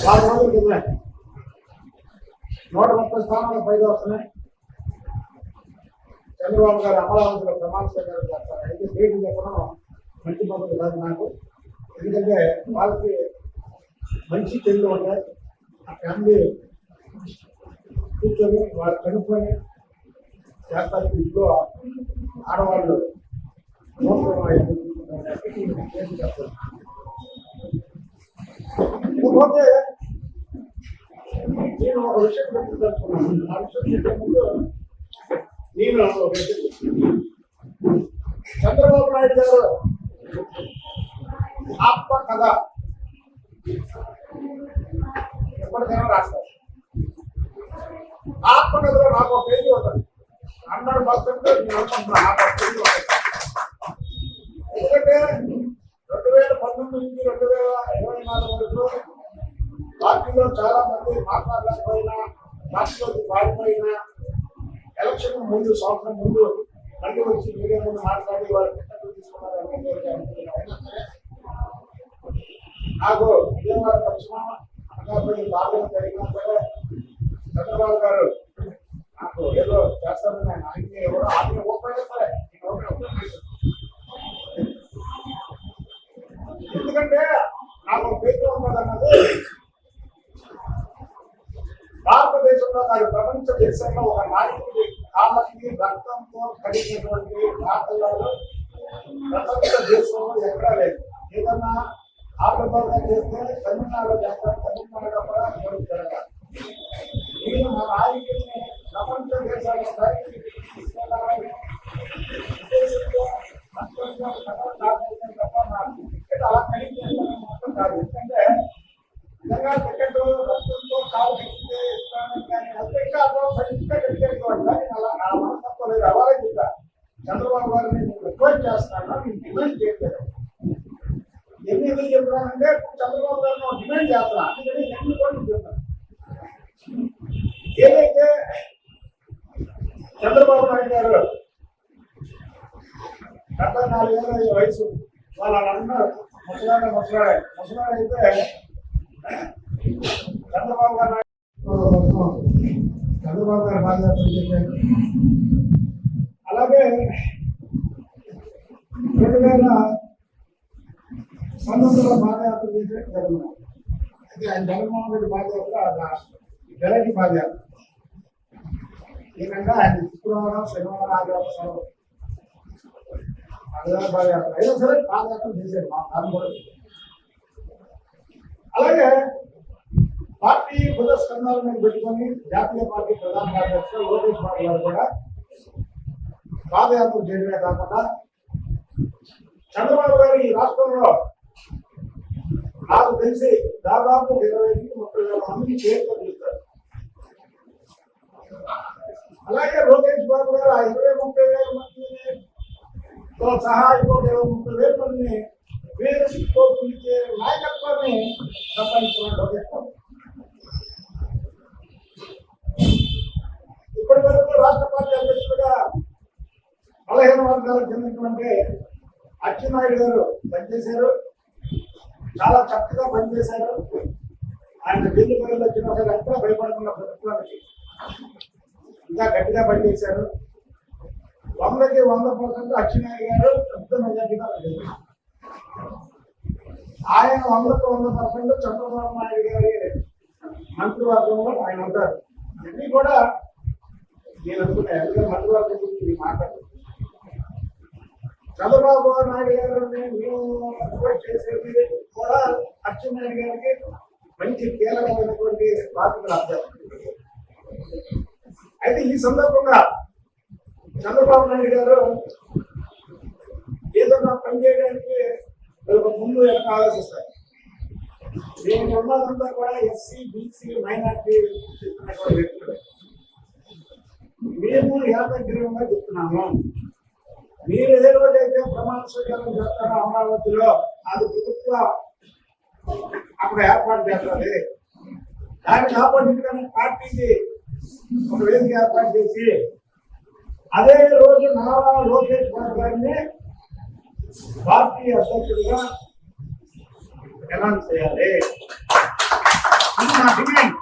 6 రోజుల కింద 130 స్థానాలు పైగా వస్తున్నాయి. చంద్రబాబు గారు అమరావతిలో ప్రమాణ స్వీకారం చేస్తారు. అయితే డేట్ చెప్పడం మంచి పద్ధతి కాదు నాకు. ఎందుకంటే వాళ్ళకి మంచి చెల్లు ఉంటాయి. ఆ ఫ్యామిలీ కూర్చొని వాళ్ళు కనుక్కొని చేస్తారు. ఇంట్లో ఆడవాళ్ళు చేస్తారు. ఇకపోతే నేను ఒక విషయం తెలుసుకున్నాను. ఆ విషయం చెప్పే ముందు నేను ఒక విషయం చంద్రబాబు నాయుడు గారు ఆత్మ కథ ఎప్పటికైనా రాస్తారు. ఆత్మకథలో నాకు ఒక పేజీ ఉంటుంది. 100% నేను అనుకుంటున్నాను నాకు ఒక పేజీ ఉంటుంది. ఎందుకంటే 2019 నుంచి 2024 వరకు పార్టీలో చాలా మంది మాట్లాడలేకపోయినా, పార్టీలోకి పారిపోయినా, ఎలక్షన్ ముందు సంవత్సరం ముందు మళ్ళీ వచ్చి మీడియా ముందు మాట్లాడి వారు తీసుకున్నారు. నాకు విజయవాడ పశ్చిమ అనకాపల్లి బాధ్యత జరిగినా సరే చంద్రబాబు గారు నాకు ఏదో చేస్తారని ఆయన ఎవరో ఆమె ఓపెన్ సరే ఎందుకంటే నాకు పేరు ఉన్నదన్నది భారతదేశంలో కాదు ప్రపంచ దేశంలో ఒక నాయకుడి కాళ్ళకి రక్తంతో కడిగినటువంటి దాఖలాలు ప్రపంచ దేశంలో ఎక్కడా లేదు. ఏదన్నా ఆటోగా చేస్తే తమిళనాడులో చేస్తారు. తమిళనాడులో కూడా జరగాలి. నేను మా నాయకుడిని ప్రపంచ దేశాల స్థాయికి తీసుకెళ్ళాలని ఉద్దేశంతో తప్ప నాకు టికెట్ అలా కలిగి మొత్తం కాదు. ఎందుకంటే నిజంగా టికెట్ రక్తంతో కాలు పెడితే ఇస్తానని కానీ ఇంకా సరిగ్గా కట్టేసుకోవాలి. కానీ అలా నా మనస్తత్వం లేదు. అలాగే చెప్పా చంద్రబాబు గారిని నేను రిక్వెస్ట్ చేస్తాను. నేను డిమాండ్ చేయట్లేదు. ఎందుకు చెప్తున్నానంటే చంద్రబాబు గారిని డిమాండ్ చేస్తున్నా. అందుకని ఎన్ని కూడా చెప్తాను. ఏదైతే చంద్రబాబు నాయుడు గారు 74 ఏళ్ళ వయసు వాళ్ళందరూ ముసలాడైతే చంద్రబాబు గారు బాధ్యత చేశారు. అలాగే 2019లో పాదయాత్ర చేశారు జగన్మోహన్. అయితే ఆయన జగన్మోహన్ రెడ్డి పాదయాత్ర వెరైటీ పాదయాత్ర. ఏంటంటే ఆయన శుక్రవారం శనివారం ఆదివారం సెలవు పాదయాత్ర అయినా సరే పాదయాత్ర చేశారు. మా కాలం కూడా. అలాగే పార్టీ పునఃస్కంధాల మీద పెట్టుకొని జాతీయ పార్టీ ప్రధాన కార్యదర్శి లోకేష్ బాబు గారు కూడా పాదయాత్ర చేయడమే కాకుండా చంద్రబాబు గారు ఈ రాష్ట్రంలో నాకు తెలిసి దాదాపు 20-30 వేల మందికి చేరుకోగలుగుతారు. అలాగే లోకేష్ బాబు గారు ఆ 20-30 వేల మందిని సహా 20-30 వేల మందిని వేరుతో పిలిచే నాయకత్వాన్ని సంపాదించుకున్నాడు లోకేష్ బాబు. ఇప్పటి వరకు రాష్ట్ర పార్టీ అధ్యక్షులుగా 15 వర్గాలకు చెందినటువంటి అచ్చెన్నాయుడు గారు పనిచేశారు. చాలా చక్కగా పనిచేశారు. ఆయన ఢిల్లీ ప్రజలు వచ్చిన ఒక ఎక్కడ భయపడుతున్న ప్రభుత్వానికి ఇంకా గట్టిగా పనిచేశారు. 100కి 100% అచ్చెన్నాయుడు గారు పెద్ద మెజార్టీగా పనిచేశారు. ఆయన 100కు 100% చంద్రబాబు నాయుడు గారి మంత్రివర్గంలో ఆయన ఉంటారు. ఇవన్నీ కూడా నేను అనుకున్నా. ఎందుకంటే మంత్రివర్గం గురించి మాట్లాడు చంద్రబాబు నాయుడు గారు మేము రిక్వెస్ట్ చేసేది కూడా అచ్చెన్నాయుడు గారికి మంచి కీలకమైనటువంటి బాధ్యతలు అర్థం. అయితే ఈ సందర్భంగా చంద్రబాబు నాయుడు గారు ఏదన్నా పని చేయడానికి ముందు వెనక ఆలోచిస్తారు. నేను ఉన్నదంతా కూడా ఎస్సీ, బీసీ, మైనార్టీ చెప్తున్నటువంటి వ్యక్తులు. మేము ఏకగ్రీవంగా చెప్తున్నాము. మీరు ఏ రోజైతే ప్రమాణ స్వీకారం చేస్తారో అమరావతిలో అది ప్రభుత్వం అక్కడ ఏర్పాటు చేస్తుంది. దానికి ఆపోజిట్ గానే పార్టీకి ఒక వేదిక ఏర్పాటు చేసి అదే రోజు నారా లోకేష్ బాబు గారిని పార్టీ అధ్యక్షుడిగా అనౌన్స్ చేయాలి. అది నా డిమాండ్.